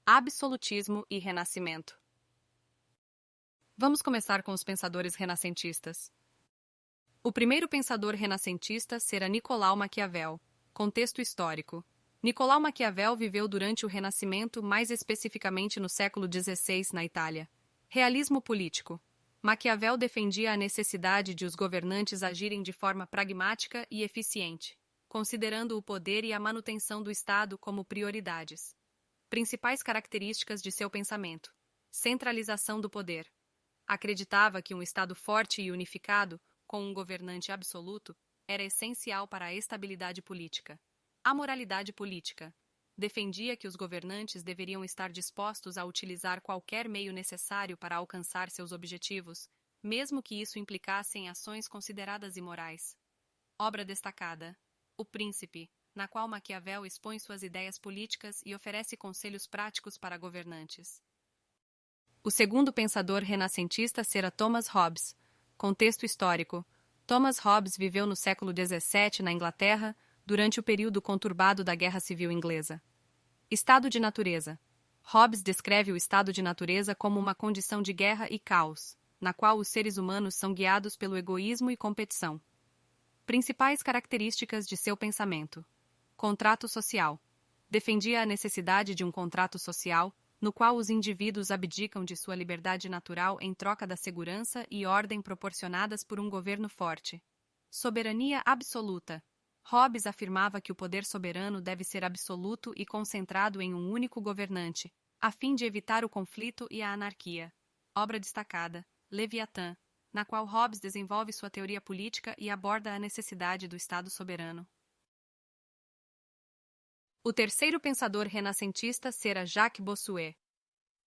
Absolutismo e Renascimento. Vamos começar com os pensadores renascentistas. O primeiro pensador renascentista será Nicolau Maquiavel. Contexto histórico. Nicolau Maquiavel viveu durante o Renascimento, mais especificamente no século XVI, na Itália. Realismo político. Maquiavel defendia a necessidade de os governantes agirem de forma pragmática e eficiente, considerando o poder e a manutenção do Estado como prioridades. Principais características de seu pensamento: centralização do poder. Acreditava que um Estado forte e unificado, com um governante absoluto, era essencial para a estabilidade política. Amoralidade política. Defendia que os governantes deveriam estar dispostos a utilizar qualquer meio necessário para alcançar seus objetivos, mesmo que isso implicasse em ações consideradas imorais. Obra destacada: O Príncipe, na qual Maquiavel expõe suas ideias políticas e oferece conselhos práticos para governantes. O segundo pensador renascentista será Thomas Hobbes. Contexto histórico. Thomas Hobbes viveu no século XVII na Inglaterra, durante o período conturbado da Guerra Civil Inglesa. Estado de natureza. Hobbes descreve o estado de natureza como uma condição de guerra e caos, na qual os seres humanos são guiados pelo egoísmo e competição. Principais características de seu pensamento: contrato social. Defendia a necessidade de um contrato social, no qual os indivíduos abdicam de sua liberdade natural em troca da segurança e ordem proporcionadas por um governo forte. Soberania absoluta. Hobbes afirmava que o poder soberano deve ser absoluto e concentrado em um único governante, a fim de evitar o conflito e a anarquia. Obra destacada: Leviatã, na qual Hobbes desenvolve sua teoria política e aborda a necessidade do Estado soberano. O terceiro pensador renascentista será Jacques Bossuet.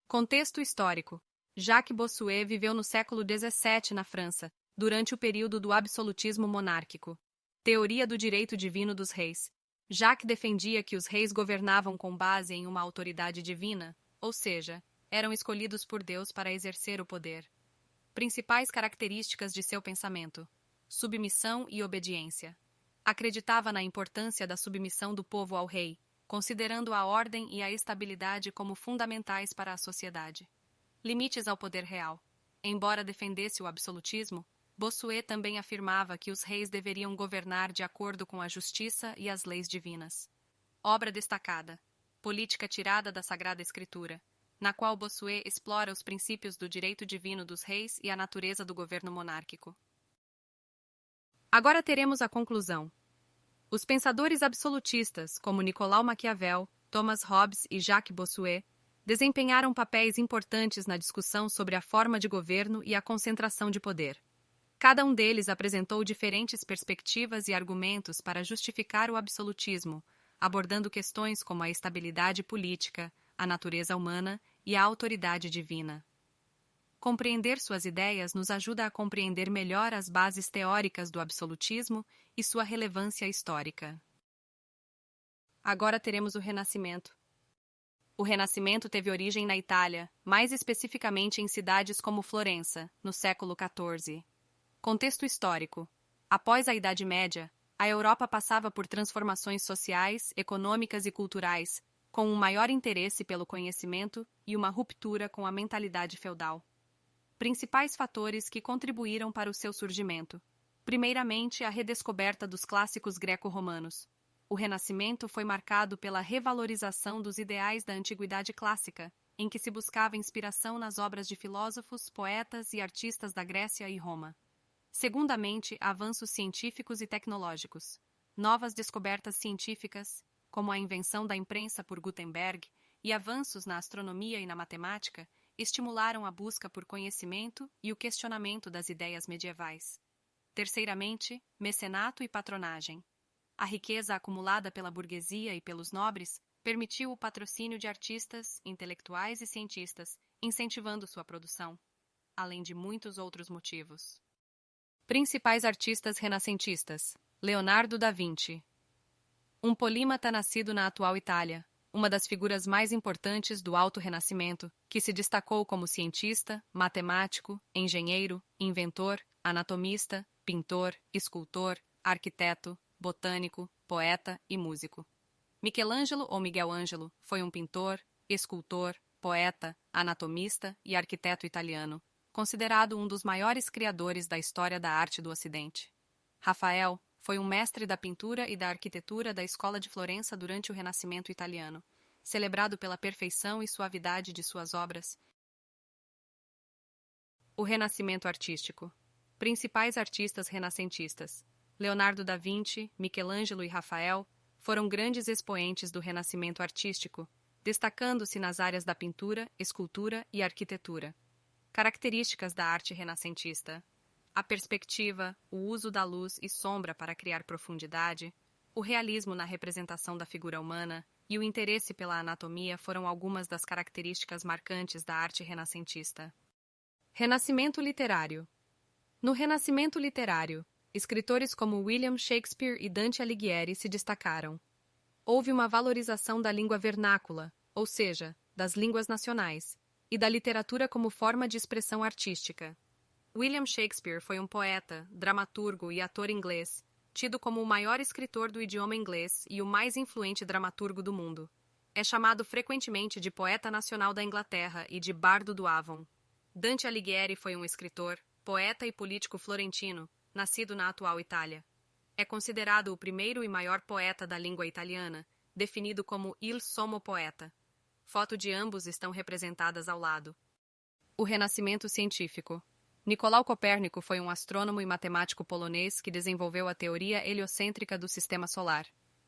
Contexto histórico. Jacques Bossuet viveu no século XVII na França, durante o período do absolutismo monárquico. Teoria do direito divino dos reis. Jacques defendia que os reis governavam com base em uma autoridade divina, ou seja, eram escolhidos por Deus para exercer o poder. Principais características de seu pensamento: submissão e obediência. Acreditava na importância da submissão do povo ao rei, considerando a ordem e a estabilidade como fundamentais para a sociedade. Limites ao poder real. Embora defendesse o absolutismo, Bossuet também afirmava que os reis deveriam governar de acordo com a justiça e as leis divinas. Obra destacada: Política tirada da Sagrada Escritura, na qual Bossuet explora os princípios do direito divino dos reis e a natureza do governo monárquico. Agora teremos a conclusão. Os pensadores absolutistas, como Nicolau Maquiavel, Thomas Hobbes e Jacques Bossuet, desempenharam papéis importantes na discussão sobre a forma de governo e a concentração de poder. Cada um deles apresentou diferentes perspectivas e argumentos para justificar o absolutismo, abordando questões como a estabilidade política, a natureza humana e a autoridade divina. Compreender suas ideias nos ajuda a compreender melhor as bases teóricas do absolutismo e sua relevância histórica. Agora teremos o Renascimento. O Renascimento teve origem na Itália, mais especificamente em cidades como Florença, no século XIV. Contexto histórico. Após a Idade Média, a Europa passava por transformações sociais, econômicas e culturais, com um maior interesse pelo conhecimento e uma ruptura com a mentalidade feudal. Principais fatores que contribuíram para o seu surgimento. Primeiramente, a redescoberta dos clássicos greco-romanos. O Renascimento foi marcado pela revalorização dos ideais da antiguidade clássica, em que se buscava inspiração nas obras de filósofos, poetas e artistas da Grécia e Roma. Segundamente, avanços científicos e tecnológicos. Novas descobertas científicas, como a invenção da imprensa por Gutenberg, e avanços na astronomia e na matemática, estimularam a busca por conhecimento e o questionamento das ideias medievais. Terceiramente, mecenato e patronagem. A riqueza acumulada pela burguesia e pelos nobres permitiu o patrocínio de artistas, intelectuais e cientistas, incentivando sua produção, além de muitos outros motivos. Principais artistas renascentistas: Leonardo da Vinci. Um polímata nascido na atual Itália, uma das figuras mais importantes do Alto Renascimento, que se destacou como cientista, matemático, engenheiro, inventor, anatomista, pintor, escultor, arquiteto, botânico, poeta e músico. Michelangelo ou Miguel Ângelo foi um pintor, escultor, poeta, anatomista e arquiteto italiano, considerado um dos maiores criadores da história da arte do Ocidente. Rafael foi um mestre da pintura e da arquitetura da Escola de Florença durante o Renascimento italiano, celebrado pela perfeição e suavidade de suas obras. O Renascimento artístico. Principais artistas renascentistas: Leonardo da Vinci, Michelangelo e Rafael foram grandes expoentes do Renascimento artístico, destacando-se nas áreas da pintura, escultura e arquitetura. Características da arte renascentista: a perspectiva, o uso da luz e sombra para criar profundidade, o realismo na representação da figura humana e o interesse pela anatomia foram algumas das características marcantes da arte renascentista. Renascimento literário. No Renascimento literário, escritores como William Shakespeare e Dante Alighieri se destacaram. Houve uma valorização da língua vernácula, ou seja, das línguas nacionais, e da literatura como forma de expressão artística. William Shakespeare foi um poeta, dramaturgo e ator inglês, tido como o maior escritor do idioma inglês e o mais influente dramaturgo do mundo. É chamado frequentemente de poeta nacional da Inglaterra e de bardo do Avon. Dante Alighieri foi um escritor, poeta e político florentino, nascido na atual Itália. É considerado o primeiro e maior poeta da língua italiana, definido como il sommo poeta. Fotos de ambos estão representadas ao lado. O Renascimento científico. Nicolau Copérnico foi um astrônomo e matemático polonês que desenvolveu a teoria heliocêntrica do sistema solar.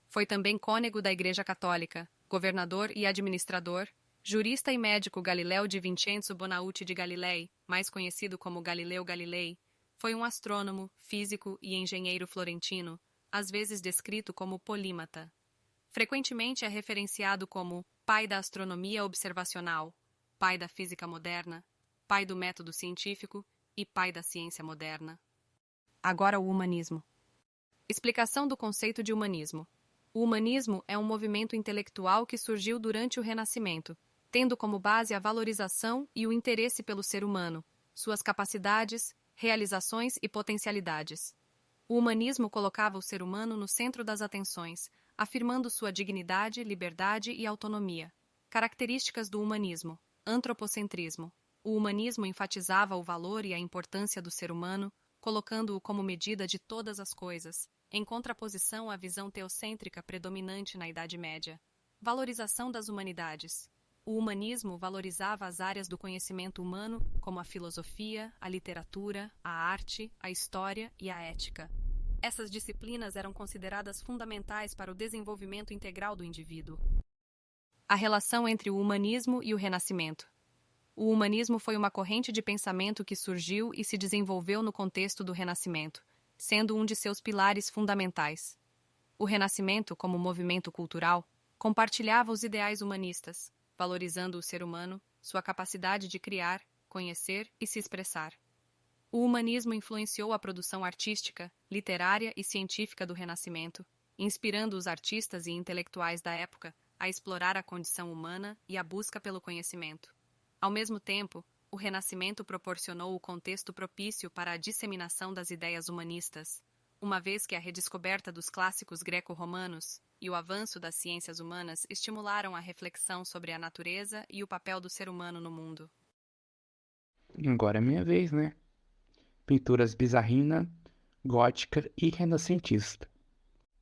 Foi também cônego da Igreja Católica, governador e administrador, jurista e médico Galileu de Vincenzo Bonauti de Galilei, mais conhecido como Galileu Galilei, foi um astrônomo, físico e engenheiro florentino, às vezes descrito como polímata. Frequentemente é referenciado como pai da astronomia observacional, pai da física moderna, pai do método científico e pai da ciência moderna. Agora o humanismo. Explicação do conceito de humanismo. O humanismo é um movimento intelectual que surgiu durante o Renascimento, tendo como base a valorização e o interesse pelo ser humano, suas capacidades, realizações e potencialidades. O humanismo colocava o ser humano no centro das atenções, afirmando sua dignidade, liberdade e autonomia. Características do humanismo. Antropocentrismo. O humanismo enfatizava o valor e a importância do ser humano, colocando-o como medida de todas as coisas, em contraposição à visão teocêntrica predominante na Idade Média. Valorização das humanidades. O humanismo valorizava as áreas do conhecimento humano, como a filosofia, a literatura, a arte, a história e a ética. Essas disciplinas eram consideradas fundamentais para o desenvolvimento integral do indivíduo. A relação entre o humanismo e o Renascimento. O humanismo foi uma corrente de pensamento que surgiu e se desenvolveu no contexto do Renascimento, sendo um de seus pilares fundamentais. O Renascimento, como movimento cultural, compartilhava os ideais humanistas, valorizando o ser humano, sua capacidade de criar, conhecer e se expressar. O humanismo influenciou a produção artística, literária e científica do Renascimento, inspirando os artistas e intelectuais da época a explorar a condição humana e a busca pelo conhecimento. Ao mesmo tempo, o Renascimento proporcionou o contexto propício para a disseminação das ideias humanistas, uma vez que a redescoberta dos clássicos greco-romanos e o avanço das ciências humanas estimularam a reflexão sobre a natureza e o papel do ser humano no mundo. Agora é minha vez, né? Pinturas bizarrina, gótica e renascentista.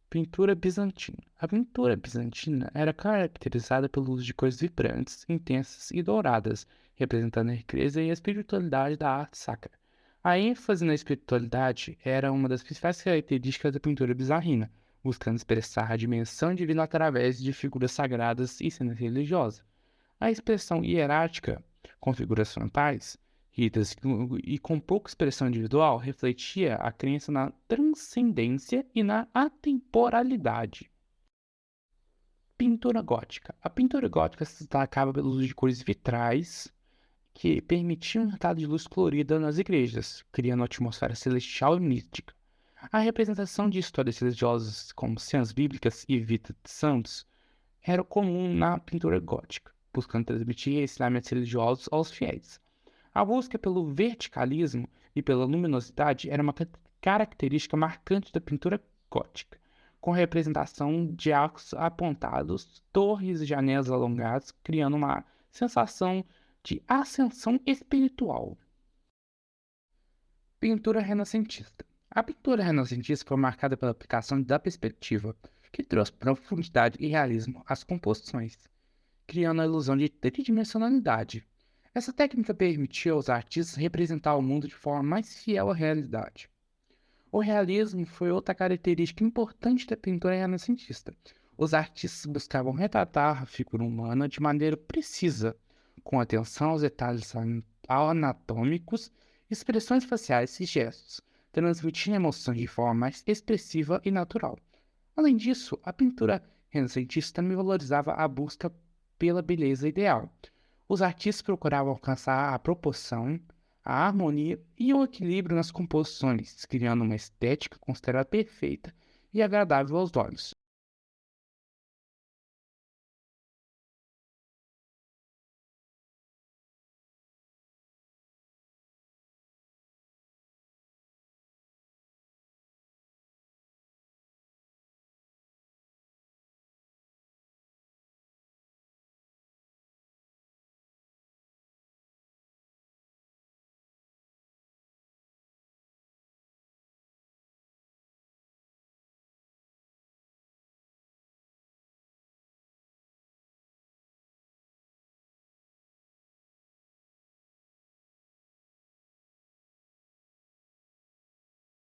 Pintura bizantina. A pintura bizantina era caracterizada pelo uso de cores vibrantes, intensas e douradas, representando a riqueza e a espiritualidade da arte sacra. A ênfase na espiritualidade era uma das principais características da pintura bizarrina, buscando expressar a dimensão divina através de figuras sagradas e cenas religiosas. A expressão hierática, com figuras frontais, ritas e com pouca expressão individual, refletia a crença na transcendência e na atemporalidade. Pintura gótica. A pintura gótica se destacava pelo uso de cores vitrais que permitiam uma entrada de luz colorida nas igrejas, criando uma atmosfera celestial e mística. A representação de histórias religiosas, como cenas bíblicas e vida de santos, era comum na pintura gótica, buscando transmitir ensinamentos religiosos aos fiéis. A busca pelo verticalismo e pela luminosidade era uma característica marcante da pintura gótica, com representação de arcos apontados, torres e janelas alongadas, criando uma sensação de ascensão espiritual. Pintura renascentista. A pintura renascentista foi marcada pela aplicação da perspectiva, que trouxe profundidade e realismo às composições, criando a ilusão de tridimensionalidade. Essa técnica permitiu aos artistas representar o mundo de forma mais fiel à realidade. O realismo foi outra característica importante da pintura renascentista. Os artistas buscavam retratar a figura humana de maneira precisa, com atenção aos detalhes anatômicos, expressões faciais e gestos, transmitindo emoções de forma mais expressiva e natural. Além disso, a pintura renascentista também valorizava a busca pela beleza ideal. Os artistas procuravam alcançar a proporção, a harmonia e o equilíbrio nas composições, criando uma estética considerada perfeita e agradável aos olhos.